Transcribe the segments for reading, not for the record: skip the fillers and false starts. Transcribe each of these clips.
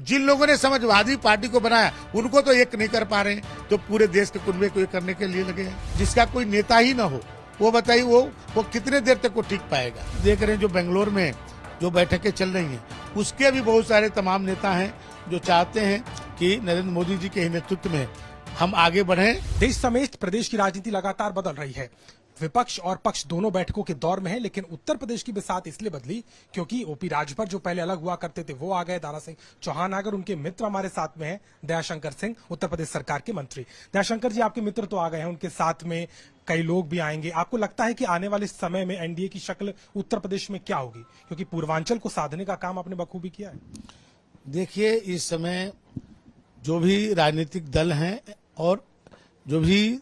जिन लोगों ने समाजवादी पार्टी को बनाया उनको तो एक नहीं कर पा रहे हैं, तो पूरे देश के कुनबे को एक करने के लिए लगे हैं। जिसका कोई नेता ही ना हो वो बताइए वो कितने देर तक वो टिक पाएगा। देख रहे हैं जो बेंगलोर में जो बैठकें चल रही हैं उसके भी बहुत सारे तमाम नेता हैं जो चाहते हैं कि नरेंद्र मोदी जी के नेतृत्व में हम आगे बढ़ें। देश समेत प्रदेश की राजनीति लगातार बदल रही है। विपक्ष और पक्ष दोनों बैठकों के दौर में है, लेकिन उत्तर प्रदेश की बिसात इसलिए बदली क्योंकि ओपी राजभर जो पहले अलग हुआ करते थे वो आ गए, दारा सिंह चौहान आ गए, उनके मित्र हमारे साथ में हैं दयाशंकर सिंह, उत्तर प्रदेश सरकार के मंत्री। दयाशंकर जी, आपके मित्र तो आ गए हैं, उनके साथ में कई लोग भी आएंगे। आपको लगता है कि आने वाले समय में एनडीए की शक्ल उत्तर प्रदेश में क्या होगी, क्योंकि पूर्वांचल को साधने का काम आपने बखूबी किया है? देखिए, इस समय जो भी राजनीतिक दल हैं और जो भी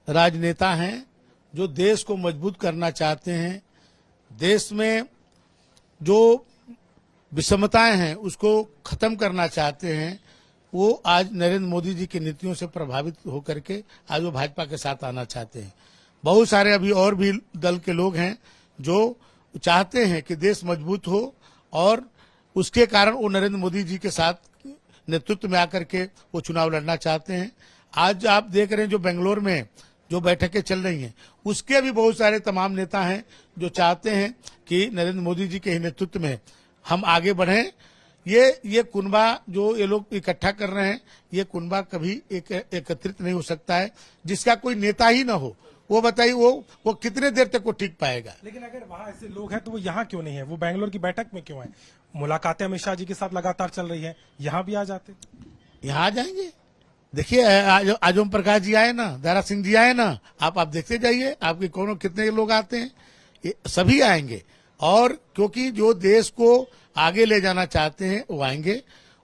राजनेता हैं जो देश को मजबूत करना चाहते हैं, देश में जो विषमताएं हैं उसको खत्म करना चाहते हैं, वो आज नरेंद्र मोदी जी की नीतियों से प्रभावित होकर के आज वो भाजपा के साथ आना चाहते हैं। बहुत सारे अभी और भी दल के लोग हैं जो चाहते हैं कि देश मजबूत हो और उसके कारण वो नरेंद्र मोदी जी के साथ नेतृत्व में आकर के वो चुनाव लड़ना चाहते हैं। आज आप देख रहे हैं जो बेंगलोर में जो बैठकें चल रही हैं उसके भी बहुत सारे तमाम नेता हैं जो चाहते हैं कि नरेंद्र मोदी जी के नेतृत्व में हम आगे बढ़ें। ये कुनबा जो ये लोग इकट्ठा कर रहे हैं, ये कुनबा कभी एकत्रित नहीं हो सकता है। जिसका कोई नेता ही ना हो वो बताइए वो कितने देर तक वो टिक पाएगा। लेकिन अगर वहां ऐसे लोग हैं तो वो यहाँ क्यों नहीं है? वो बेंगलोर की बैठक में क्यों है? मुलाकातें अमित शाह जी के साथ लगातार चल रही है, यहाँ भी आ जाते। यहाँ आ जाएंगे। देखिए, आज ओम प्रकाश जी आए ना, दारा सिंह जी आए ना, आप देखते जाइए, आपके कौन कितने लोग आते हैं, ये सभी आएंगे। और क्योंकि जो देश को आगे ले जाना चाहते हैं वो आएंगे।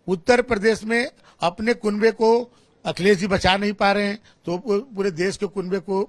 उत्तर प्रदेश में अपने कुनबे को अखिलेश जी बचा नहीं पा रहे हैं, तो पूरे देश के कुनबे को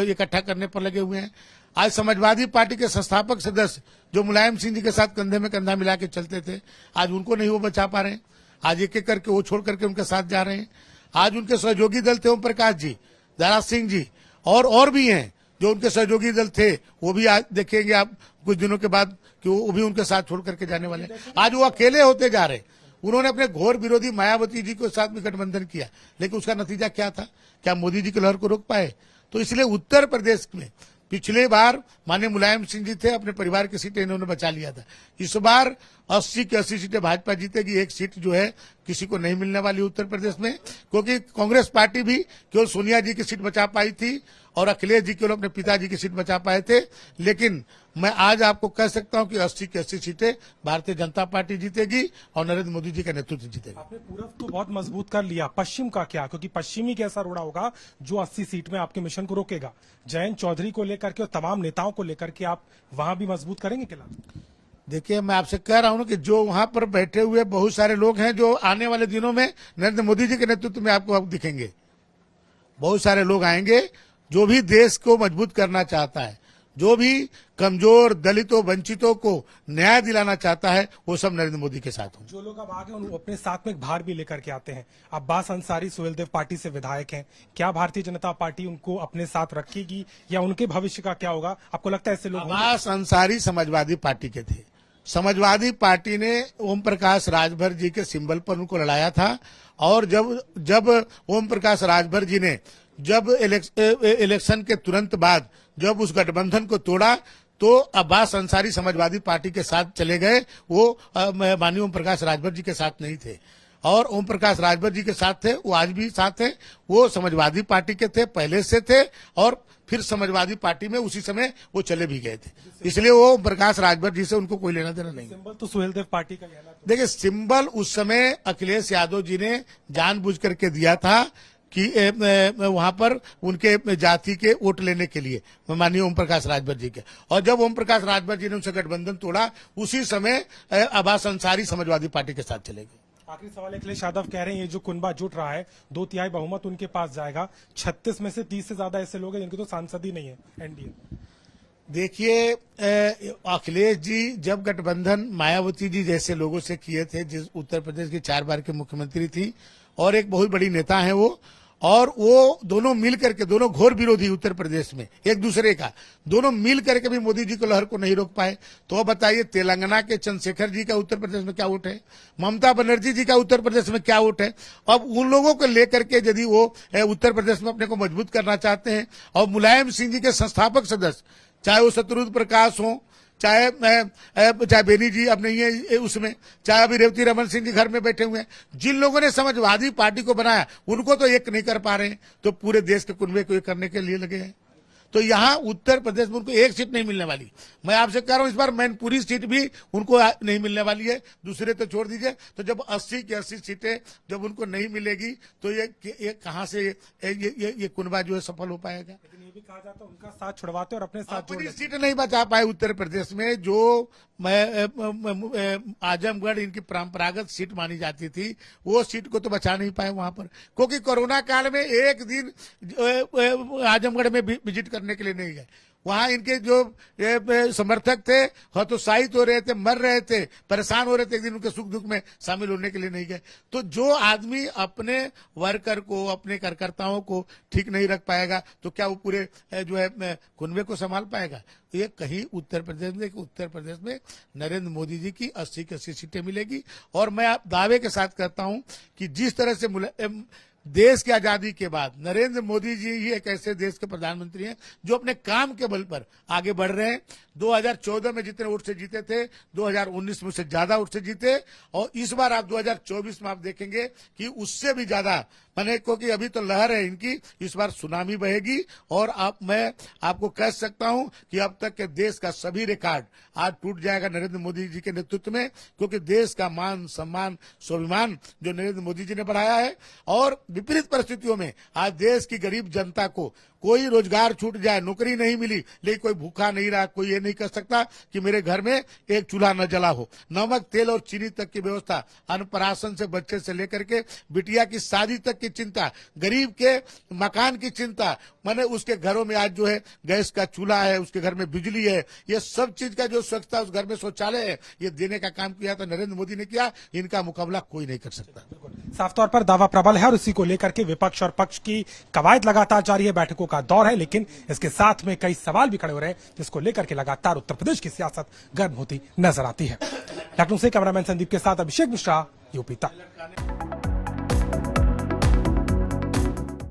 इकट्ठा करने पर लगे हुए हैं। आज समाजवादी पार्टी के संस्थापक सदस्य जो मुलायम सिंह जी के साथ कंधे में कंधा मिला के चलते थे, आज उनको नहीं वो बचा पा रहे हैं। आज एक एक करके वो छोड़ करके उनके साथ जा रहे हैं। आज उनके सहयोगी दल थे ओम प्रकाश जी, दारा सिंह जी और भी हैं जो उनके सहयोगी दल थे, वो भी आज देखेंगे आप कुछ दिनों के बाद कि वो भी उनके साथ छोड़ करके जाने वाले हैं। आज वो अकेले होते जा रहे हैं। उन्होंने अपने घोर विरोधी मायावती जी के साथ भी गठबंधन किया, लेकिन उसका नतीजा क्या था? क्या मोदी जी की लहर को रोक पाए? तो इसलिए उत्तर प्रदेश में पिछले बार माननीय मुलायम सिंह जी थे, अपने परिवार की सीटें इन्होंने बचा लिया था। इस बार 80 की 80 सीटें भाजपा जीतेगी। एक सीट जो है किसी को नहीं मिलने वाली उत्तर प्रदेश में, क्योंकि कांग्रेस पार्टी भी केवल सोनिया जी की सीट बचा पाई थी और अखिलेश जी केवल अपने पिताजी की सीट बचा पाए थे। लेकिन मैं आज आपको कह सकता हूं कि 80 की 80 सीटें भारतीय जनता पार्टी जीतेगी और नरेंद्र मोदी जी का नेतृत्व जीतेगा। आपने पूर्व तो बहुत मजबूत कर लिया, पश्चिम का क्या? क्योंकि पश्चिमी कैसा रोड़ा होगा जो 80 सीट में आपके मिशन को रोकेगा? जयंत चौधरी को लेकर के और तमाम नेताओं को लेकर के आप वहां भी मजबूत करेंगे किला? देखिए, मैं आपसे कह रहा हूं कि जो वहां पर बैठे हुए बहुत सारे लोग हैं जो आने वाले दिनों में नरेंद्र मोदी जी के नेतृत्व में आपको दिखेंगे। बहुत सारे लोग आएंगे जो भी देश को मजबूत करना चाहता है, जो भी कमजोर दलितों वंचितों को न्याय दिलाना चाहता है, वो सब नरेंद्र मोदी के साथ हों। जो लोग अब आगे उन अपने साथ में एक भार भी लेकर के आते हैं। अब्बास अंसारी सुहेलदेव पार्टी से विधायक हैं, क्या भारतीय जनता पार्टी उनको अपने साथ रखेगी या उनके भविष्य का क्या होगा? आपको लगता है ऐसे लोग? अब्बास अंसारी समाजवादी पार्टी के थे। समाजवादी पार्टी ने ओम प्रकाश राजभर जी के सिंबल पर उनको लड़ाया था, और जब ओम प्रकाश राजभर जी ने जब इलेक्शन के तुरंत बाद जब उस गठबंधन को तोड़ा तो अब्बास अंसारी समाजवादी पार्टी के साथ चले गए। वो माननीय ओम प्रकाश राजभर जी के साथ नहीं थे, और ओम प्रकाश राजभर जी के साथ थे, वो आज भी साथ हैं। वो समाजवादी पार्टी के थे, पहले से थे, और फिर समाजवादी पार्टी में उसी समय वो चले भी गए थे। इसलिए वो ओम प्रकाश राजभर जी से उनको कोई लेना देना नहीं। सिंबल तो सुहेलदेव पार्टी का कहना। देखिए, सिंबल उस समय अखिलेश यादव जी ने जानबूझ करके दिया था कि वहां पर उनके जाति के वोट लेने के लिए, माननीय ओम प्रकाश राजभर जी के। और जब ओम प्रकाश राजभर जी ने उनसे गठबंधन तोड़ा, उसी समय अब्बास अंसारी समाजवादी पार्टी के साथ चले गए। आखिरी सवाल, अखिलेश यादव कह रहे हैं ये जो कुनबा जुट रहा है 2/3 बहुमत उनके पास जाएगा। 36 में से 30 से ज्यादा ऐसे लोग हैं जिनके तो सांसद ही नहीं है एनडीए। देखिए, अखिलेश जी जब गठबंधन मायावती जी जैसे लोगों से किए थे, जिस उत्तर प्रदेश की 4 बार की मुख्यमंत्री थी और एक बहुत बड़ी नेता है वो, और वो दोनों मिल करके, दोनों घोर विरोधी उत्तर प्रदेश में एक दूसरे का, दोनों मिल करके भी मोदी जी को लहर को नहीं रोक पाए। तो अब बताइए तेलंगाना के चंद्रशेखर जी का उत्तर प्रदेश में क्या वोट है, ममता बनर्जी जी का उत्तर प्रदेश में क्या वोट है। अब उन लोगों को लेकर के यदि वो उत्तर प्रदेश में अपने को मजबूत करना चाहते हैं, और मुलायम सिंह जी के संस्थापक सदस्य, चाहे वो शत्रुघ्न प्रकाश हो, चाहे बेनी जी अब नहीं है उसमें, चाहे अभी रेवती रमन सिंह जी घर में बैठे हुए हैं, जिन लोगों ने समाजवादी पार्टी को बनाया उनको तो एक नहीं कर पा रहे हैं, तो पूरे देश के कुनबे को एक करने के लिए लगे हैं। तो यहाँ उत्तर प्रदेश में उनको एक सीट नहीं मिलने वाली। मैं आपसे कह रहा हूं इस बार मैनपुरी सीट भी उनको नहीं मिलने वाली है, दूसरे तो छोड़ दीजिए। तो जब 80 की 80 सीटें जब उनको नहीं मिलेगी तो ये कहां से ये कुनबा जो है सफल हो पाएगा। लेकिन ये भी कहा जाता है उनका साथ छुड़वाते और अपने साथ अपनी सीट नहीं बचा पाए उत्तर प्रदेश में, जो आजमगढ़ इनकी परंपरागत सीट मानी जाती थी, वो सीट को तो बचा नहीं पाए वहां पर, क्योंकि कोरोना काल में एक दिन आजमगढ़ में विजिट करने के लिए नहीं गए। वहां इनके जो समर्थक थे हतोत्साहित हो रहे थे, मर रहे थे, परेशान हो रहे थे, एक दिन उनके सुख दुख में शामिल होने के लिए नहीं गए। तो जो आदमी अपने वर्कर को, अपने कार्यकर्ताओं को ठीक नहीं रख पाएगा तो क्या वो पूरे जो है कुनबे को संभाल पाएगा। तो ये कहीं उत्तर प्रदेश में नरेंद्र मोदी जी की 80 की 80 सीटें मिलेगी। और मैं दावे के साथ कहता हूं कि जिस तरह से देश की आजादी के बाद नरेंद्र मोदी जी ही एक ऐसे देश के प्रधानमंत्री हैं जो अपने काम के बल पर आगे बढ़ रहे हैं। 2014 में जितने वोट से जीते थे, 2019 में उससे ज्यादा वोट से जीते, और इस बार आप 2024 में आप देखेंगे कि उससे भी ज्यादा, मैंने क्योंकि अभी तो लहर है इनकी, इस बार सुनामी बहेगी। और मैं आपको कह सकता हूं कि अब तक के देश का सभी रिकॉर्ड आज टूट जाएगा नरेंद्र मोदी जी के नेतृत्व में, क्योंकि देश का मान सम्मान स्वाभिमान जो नरेंद्र मोदी जी ने बढ़ाया है। और विपरीत परिस्थितियों में आज देश की गरीब जनता को कोई रोजगार छूट जाए, नौकरी नहीं मिली, लेकिन कोई भूखा नहीं रहा, कोई ये नहीं कह सकता कि मेरे घर में एक चूल्हा न जला हो। नमक तेल और चीनी तक की व्यवस्था, अन्नप्राशन से बच्चे से लेकर के बिटिया की शादी तक की चिंता, गरीब के मकान की चिंता, माने उसके घरों में आज जो है गैस का चूल्हा है, उसके घर में बिजली है, ये सब चीज का जो स्वच्छता, उस घर में शौचालय है, ये देने का काम किया तो नरेंद्र मोदी ने किया। इनका मुकाबला कोई नहीं कर सकता। साफ तौर पर दावा प्रबल है और इसी को लेकर के विपक्ष और पक्ष की कवायद लगातार जारी है, बैठकों का दौर है, लेकिन इसके साथ में कई सवाल भी खड़े हो रहे हैं जिसको लेकर के लगातार उत्तर प्रदेश की सियासत गर्म होती नजर आती है। लखनऊ से कैमरामैन संदीप के साथ अभिषेक मिश्रा, यूपी तक।